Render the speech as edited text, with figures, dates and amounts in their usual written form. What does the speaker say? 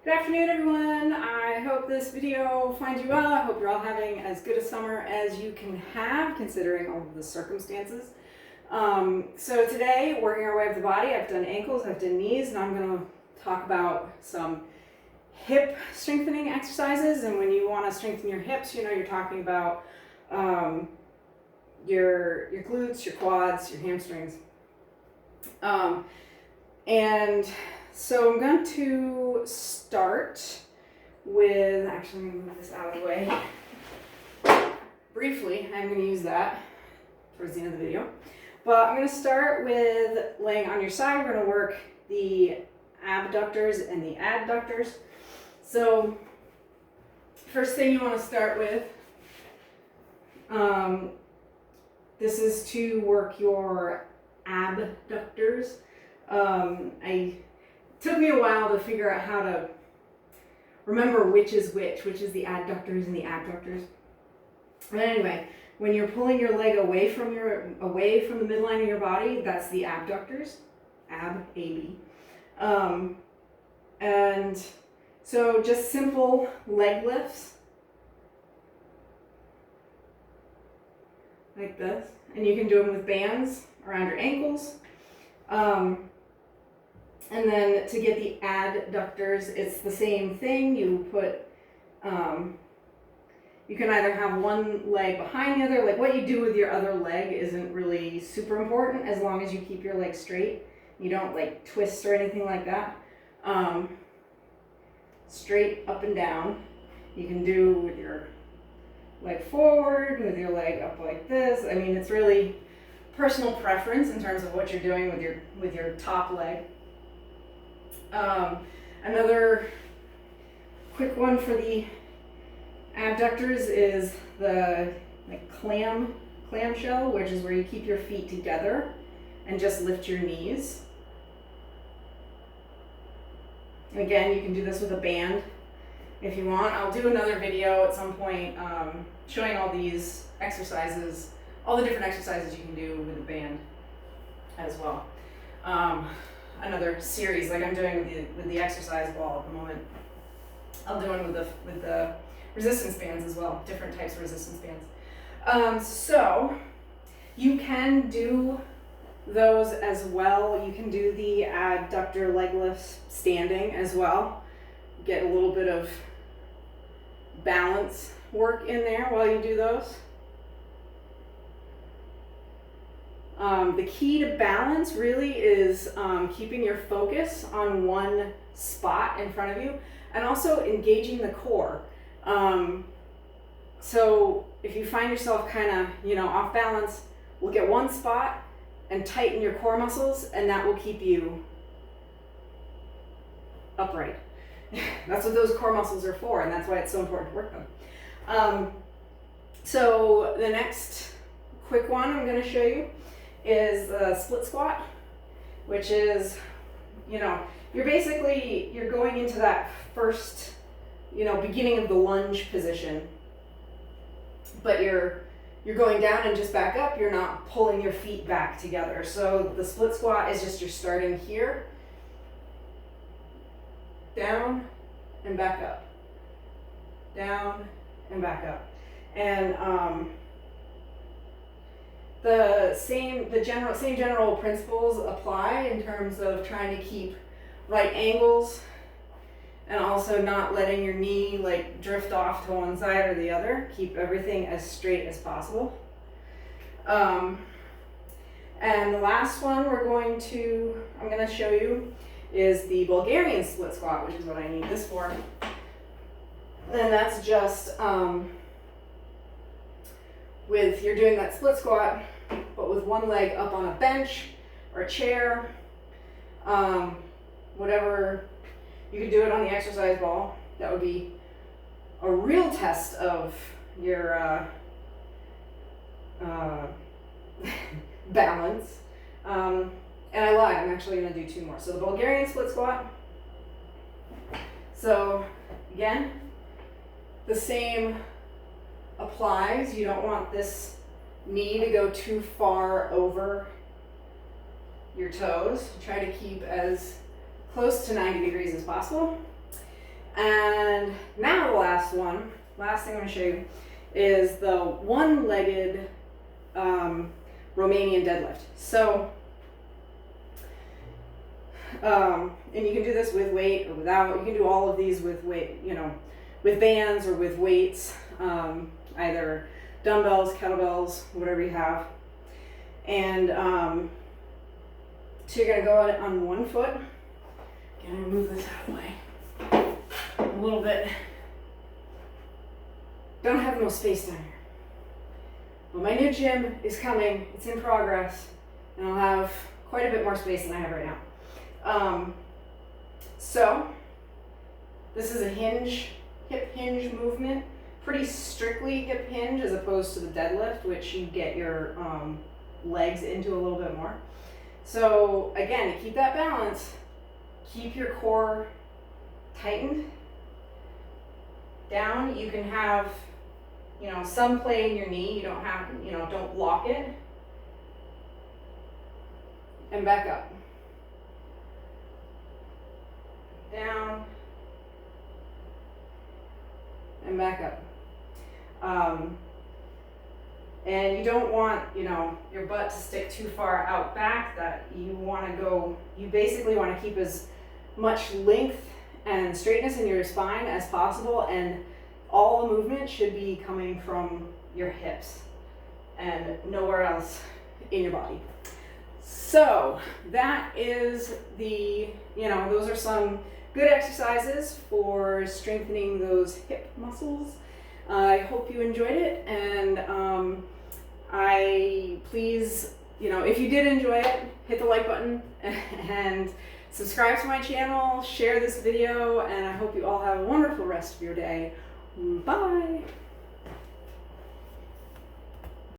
Good afternoon, everyone. I hope this video finds you well. I hope you're all having as good a summer as you can have, considering all of the circumstances. So today, working our way up the body, I've done ankles, I've done knees, and I'm going to talk about some hip strengthening exercises. And when you want to strengthen your hips, you know, you're talking about your glutes, your quads, your hamstrings. And so I'm going to start with, actually I'm going to move this out of the way. Briefly, I'm going to use that towards the end of the video. But I'm going to start with laying on your side. We're going to work the abductors and the adductors. So first thing you want to start with, this is to work your abductors. It took me a while to figure out how to remember which is which is the adductors and the abductors. But anyway, when you're pulling your leg away from the midline of your body, that's the abductors, AB. And so just simple leg lifts like this, and you can do them with bands around your ankles. And then to get the adductors, it's the same thing. You put, you can either have one leg behind the other. Like what you do with your other leg isn't really super important as long as you keep your leg straight. You don't like twist or anything like that. Straight up and down. You can do with your leg forward, with your leg up like this. I mean, it's really personal preference in terms of what you're doing with your top leg. Another quick one for the abductors is the clamshell, which is where you keep your feet together and just lift your knees. Again, you can do this with a band if you want. I'll do another video at some point showing all these exercises, all the different exercises you can do with a band as well. Another series like I'm doing with the exercise ball at the moment. I'll do one with the resistance bands as well, different types of resistance bands. So you can do those as well. You can do the adductor leg lifts standing as well. Get a little bit of balance work in there while you do those. The key to balance really is keeping your focus on one spot in front of you and also engaging the core. So if you find yourself kind of, off balance, look at one spot and tighten your core muscles, and that will keep you upright. That's what those core muscles are for, and that's why it's so important to work them. So the next quick one I'm going to show you is the split squat, which is, you're going into that first, beginning of the lunge position, but you're going down and just back up. You're not pulling your feet back together. So the split squat is just you're starting here, down and back up, down and back up. And the same general principles apply in terms of trying to keep right angles and also not letting your knee drift off to one side or the other. Keep everything as straight as possible. And the last one I'm going to show you is the Bulgarian split squat, which is what I need this for. And that's just you're doing that split squat, but with one leg up on a bench or a chair, whatever. You could do it on the exercise ball. That would be a real test of your balance. And I lied, I'm actually going to do two more. So the Bulgarian split squat. So again, the same applies. You don't want this knee to go too far over your toes. Try to keep as close to 90 degrees as possible. And now the last thing I'm going to show you is the one-legged Romanian deadlift. So, and you can do this with weight or without. You can do all of these with weight, you know, with bands or with weights, either dumbbells, kettlebells, whatever you have. And so you're going to go on one foot. I'm going to move this out of the way a little bit. Don't have no space down here. Well, my new gym is coming. It's in progress, and I'll have quite a bit more space than I have right now. So this is a hip hinge movement. Pretty strictly hip hinge as opposed to the deadlift, which you get your legs into a little bit more. So again, to keep that balance, keep your core tightened down. You can have, you know, some play in your knee. You don't have, you know, don't lock it. And back up. Down. And back up. And you don't want, you know, your butt to stick too far out back. That you want to go, you basically want to keep as much length and straightness in your spine as possible, and all the movement should be coming from your hips and nowhere else in your body. So that is the, you know, those are some good exercises for strengthening those hip muscles. I hope you enjoyed it, and please, you know, if you did enjoy it, hit the like button and subscribe to my channel, share this video, and I hope you all have a wonderful rest of your day. Bye!